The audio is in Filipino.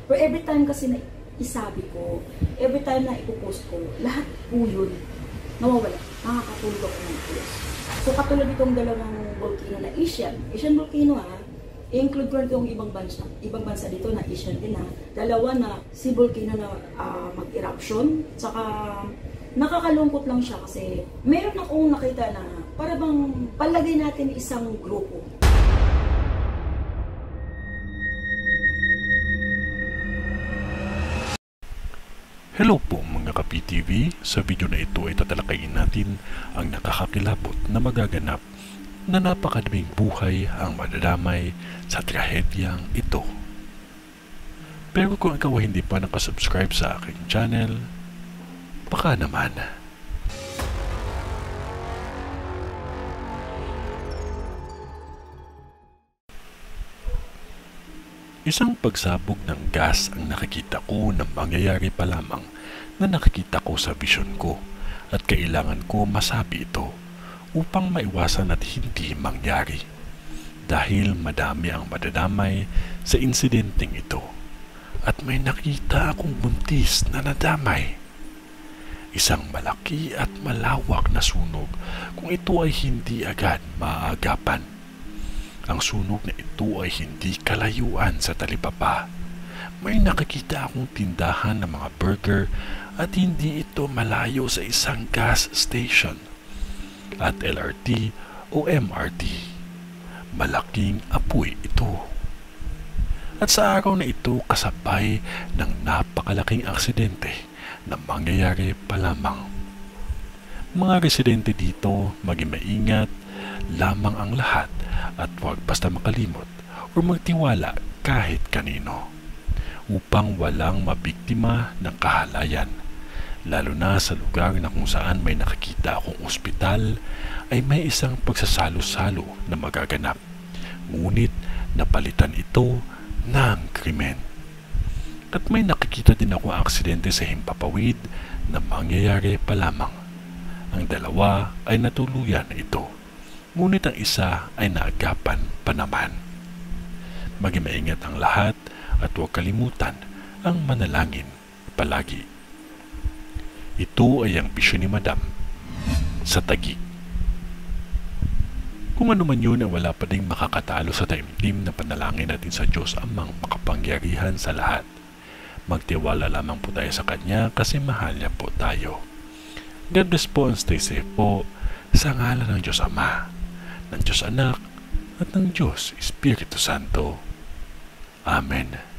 Pero every time kasi na isabi ko, every time na ipopost ko, lahat po yun nawawala. Nakakatulog ako ng post. So katulad itong dalawang volcano na Asian volcano i-include ko rin itong ibang bansa dito na Asian din dalawa na si volcano na mag-eruption, saka nakakalungkot lang siya kasi meron akong nakita na para bang palagay natin isang grupo. Hello po mga ka-PTV, sa video na ito ay tatalakayin natin ang nakakakilabot na magaganap na napakadaming buhay ang madadamay sa trahedyang ito. Pero kung ikaw ay hindi pa nakasubscribe sa aking channel, baka naman. Isang pagsabog ng gas ang nakikita ko na mangyayari pa lamang na nakikita ko sa vision ko at kailangan ko masabi ito upang maiwasan at hindi mangyari dahil madami ang madadamay sa insidenteng ito at may nakita akong buntis na nadamay. Isang malaki at malawak na sunog kung ito ay hindi agad maaagapan. Ang sunog na ito ay hindi kalayuan sa talipapa. May nakikita akong tindahan ng mga burger at hindi ito malayo sa isang gas station at LRT o MRT. Malaking apoy ito. At sa araw na ito kasabay ng napakalaking aksidente na mangyayari pa lamang. Mga residente dito, maging maingat lamang ang lahat at huwag basta makalimot o magtiwala kahit kanino upang walang mabiktima ng kahalayan, lalo na sa lugar na kung saan may nakikita akong ospital ay may isang pagsasalo-salo na magaganap, ngunit napalitan ito ng krimen. At may nakikita din akong aksidente sa himpapawid na mangyayari pa lamang. Ang dalawa ay natuluyan na ito, ngunit ang isa ay naagapan pa naman. Maging maingat ang lahat at huwag kalimutan ang manalangin palagi. Ito ay ang bisyon ni Madam sa Taguig. Kung ano man yun ay wala pa ding makakatalo sa taimtim na panalangin natin sa Diyos amang makapangyarihan sa lahat. Magtiwala lamang po tayo sa Kanya kasi mahal niya po tayo. God bless po and stay safe po sa ngalan ng Diyos Ama, ng Diyos Anak, at ng Diyos Espiritu Santo. Amen.